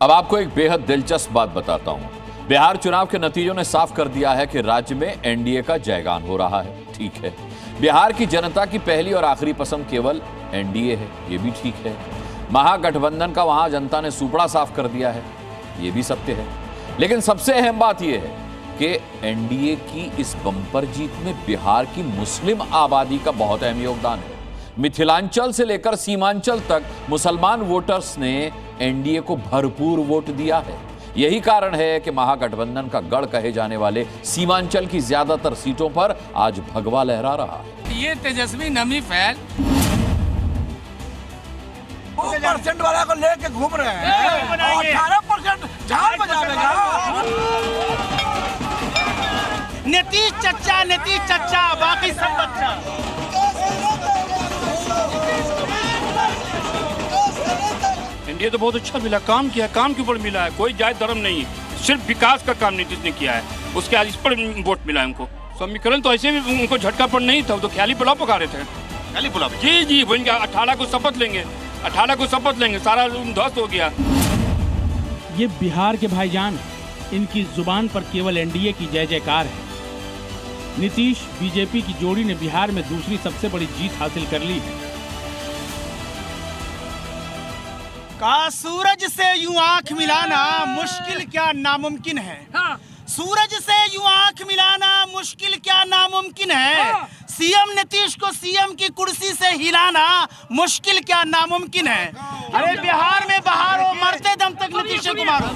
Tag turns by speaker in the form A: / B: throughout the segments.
A: अब आपको एक बेहद दिलचस्प बात बताता हूं। बिहार चुनाव के नतीजों ने साफ कर दिया है कि राज्य में एनडीए का जयगान हो रहा है। ठीक है, बिहार की जनता की पहली और आखिरी पसंद केवल एनडीए है, ये भी ठीक है। महागठबंधन का वहां जनता ने सुपड़ा साफ कर दिया है, ये भी सत्य है। लेकिन सबसे अहम बात यह है कि एनडीए की इस बंपर जीत में बिहार की मुस्लिम आबादी का बहुत अहम योगदान है। मिथिलांचल से लेकर सीमांचल तक मुसलमान वोटर्स ने एनडीए को भरपूर वोट दिया है। यही कारण है कि महागठबंधन का गढ़ कहे जाने वाले सीमांचल की ज्यादातर सीटों पर आज भगवा लहरा रहा है।
B: ये तेजस्वी नमी फैल
C: 2% वाला को लेके घूम रहे हैं, 18% झाड़ बजावेगा।
B: नीतीश चच्चा बाकी सब बच्चा।
D: एनडीए तो बहुत अच्छा मिला, काम किया, काम के ऊपर मिला है, कोई जात धर्म नहीं है, सिर्फ विकास का काम नीतीश ने किया है, उसके आज इस पर वोट मिला है उनको। समीकरण तो ऐसे भी उनको झटका पर नहीं था, तो ख्याली पुलाव पका रहे थे। ख्याली पुलाव? जी वो इनका 18 को शपथ लेंगे, सारा ध्वस्त हो गया।
E: ये बिहार के भाईजान, इनकी जुबान पर केवल एनडीए की जय जयकार है। नीतीश बीजेपी की जोड़ी ने बिहार में दूसरी सबसे बड़ी जीत हासिल कर ली है।
B: का सूरज से यूं आंख मिलाना मुश्किल क्या नामुमकिन है। सूरज से यूं आंख मिलाना मुश्किल क्या नामुमकिन है। सीएम नीतीश को सीएम की कुर्सी से हिलाना मुश्किल क्या नामुमकिन है। अरे बिहार में बहार हो, मरते दम तक नीतीश कुमार हो।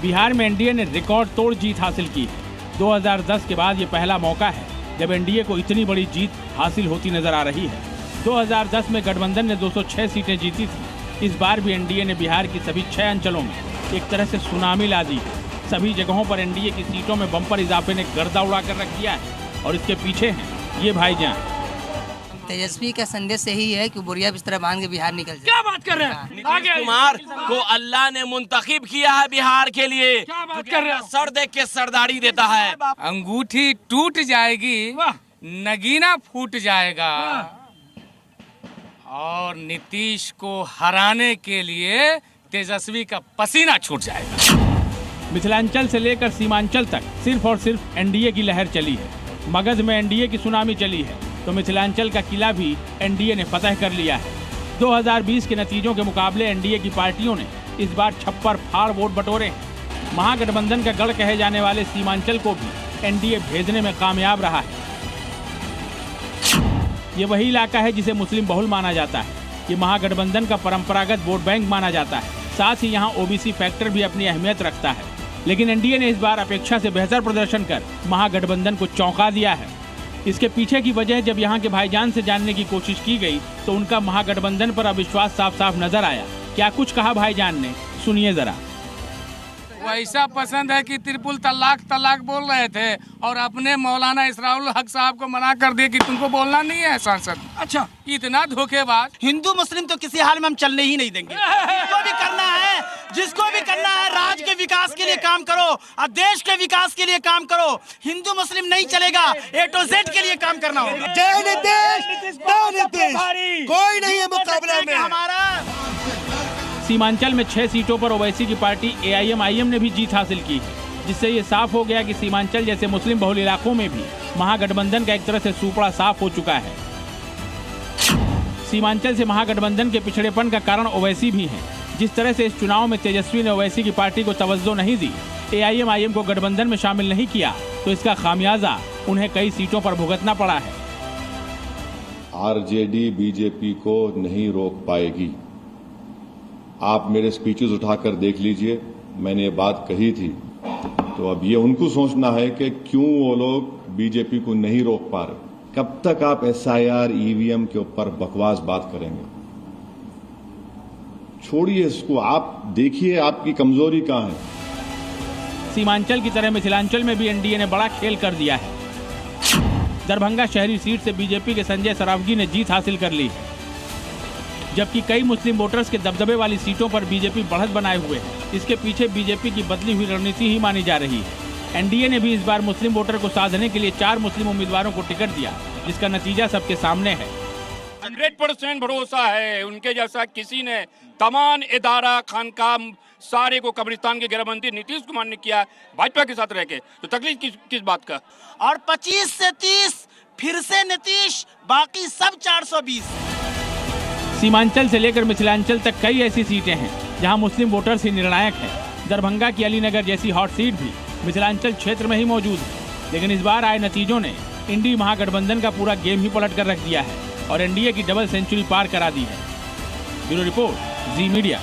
E: बिहार में एनडीए ने रिकॉर्ड तोड़ जीत हासिल की है। 2010 के बाद ये पहला मौका है जब एनडीए को इतनी बड़ी जीत हासिल होती नजर आ रही है। 2010 में गठबंधन ने 206 सीटें जीती थी। इस बार भी एनडीए ने बिहार की सभी 6 अंचलों में एक तरह से सुनामी ला दी है। सभी जगहों पर एनडीए की सीटों में बम्पर इजाफे ने गर्दा उड़ा कर रख दिया है और इसके पीछे हैं ये भाईजान।
F: तेजस्वी का संदेश यही है कि बुरिया बिस्तर बांध के बिहार निकल जाए।
B: क्या बात कर रहे हैं?
G: नीतीश कुमार को अल्लाह ने मुंतखब किया है बिहार के लिए।
B: क्या बात कर रहे हैं?
G: सर देख के सरदारी देता है।
B: अंगूठी टूट जाएगी, नगीना फूट जाएगा और नीतीश को हराने के लिए तेजस्वी का पसीना छूट जाएगा।
E: मिथिलांचल से लेकर सीमांचल तक सिर्फ और सिर्फ एनडीए की लहर चली है। मगध में एनडीए की सुनामी चली है तो मिथिलांचल का किला भी एनडीए ने फतह कर लिया है। 2020 के नतीजों के मुकाबले एनडीए की पार्टियों ने इस बार छप्पर फाड़ वोट बटोरे हैं। महागठबंधन का गढ़ कहे जाने वाले सीमांचल को भी एनडीए भेजने में कामयाब रहा है। ये वही इलाका है जिसे मुस्लिम बहुल माना जाता है। ये महागठबंधन का परंपरागत वोट बैंक माना जाता है। साथ ही यहाँ ओबीसी फैक्टर भी अपनी अहमियत रखता है। लेकिन एनडीए ने इस बार अपेक्षा से बेहतर प्रदर्शन कर महागठबंधन को चौंका दिया है। इसके पीछे की वजह जब यहाँ के भाईजान से जानने की कोशिश की गई तो उनका महागठबंधन पर अविश्वास साफ साफ नजर आया। क्या कुछ कहा भाईजान ने, सुनिए जरा।
B: वैसा पसंद है कि त्रिपुल तलाक बोल रहे थे और अपने मौलाना इसराउल हक साहब को मना कर दिए कि तुमको बोलना नहीं है सांसद। अच्छा, इतना धोखेबाज। हिंदू मुस्लिम तो किसी हाल में हम चलने ही नहीं देंगे। जिसको भी करना है राज्य के विकास के लिए काम करो और देश के विकास के लिए काम करो। हिंदू मुस्लिम नहीं चलेगा, A to Z के लिए काम करना होगा।
C: जय नीतीश, कोई नहीं है मुकाबला में
B: हमारा।
E: सीमांचल में 6 सीटों पर ओवैसी की पार्टी AIM-IM ने भी जीत हासिल की है, जिससे ये साफ हो गया कि सीमांचल जैसे मुस्लिम बहुल इलाकों में भी महागठबंधन का एक तरह से सुपड़ा साफ हो चुका है। सीमांचल से महागठबंधन के पिछड़ेपन का कारण ओवैसी भी है। जिस तरह से इस चुनाव में तेजस्वी ने ओवैसी की पार्टी को तवज्जो नहीं दी, AIM-IM को गठबंधन में शामिल नहीं किया, तो इसका खामियाजा उन्हें कई सीटों पर भुगतना पड़ा है।
H: आरजेडी बीजेपी को नहीं रोक पाएगी। आप मेरे स्पीचेस उठाकर देख लीजिए, मैंने ये बात कही थी। तो अब ये उनको सोचना है कि क्यों वो लोग बीजेपी को नहीं रोक पा रहे। कब तक आप SIR EVM के ऊपर बकवास बात करेंगे? छोड़िए इसको, आप देखिए आपकी कमजोरी कहां है।
E: सीमांचल की तरह मिथिलांचल में भी एनडीए ने बड़ा खेल कर दिया है। दरभंगा शहरी सीट से बीजेपी के संजय सरावगी ने जीत हासिल कर ली है, जबकि कई मुस्लिम वोटर्स के दबदबे वाली सीटों पर बीजेपी बढ़त बनाए हुए है। इसके पीछे बीजेपी की बदली हुई रणनीति ही मानी जा रही है। एनडीए ने भी इस बार मुस्लिम वोटर को साधने के लिए 4 मुस्लिम उम्मीदवारों को टिकट दिया, जिसका नतीजा सबके सामने है।
D: 100% भरोसा है उनके जैसा किसी ने तमाम इदारा खानका सारे को कब्रिस्तान के घेराबंदी नीतीश कुमार ने किया है भाजपा के साथ रह के, तो तकलीफ किस बात का।
I: और 25 से 30 फिर से नीतीश, बाकी सब 420।
E: सीमांचल से लेकर मिथिलांचल तक कई ऐसी सीटें हैं जहां मुस्लिम वोटर्स ही निर्णायक हैं। दरभंगा की अलीनगर जैसी हॉट सीट भी मिथिलांचल क्षेत्र में ही मौजूद है। लेकिन इस बार आए नतीजों ने इंडी महागठबंधन का पूरा गेम ही पलट कर रख दिया है और एनडीए की डबल सेंचुरी पार करा दी है। ब्यूरो रिपोर्ट, जी मीडिया।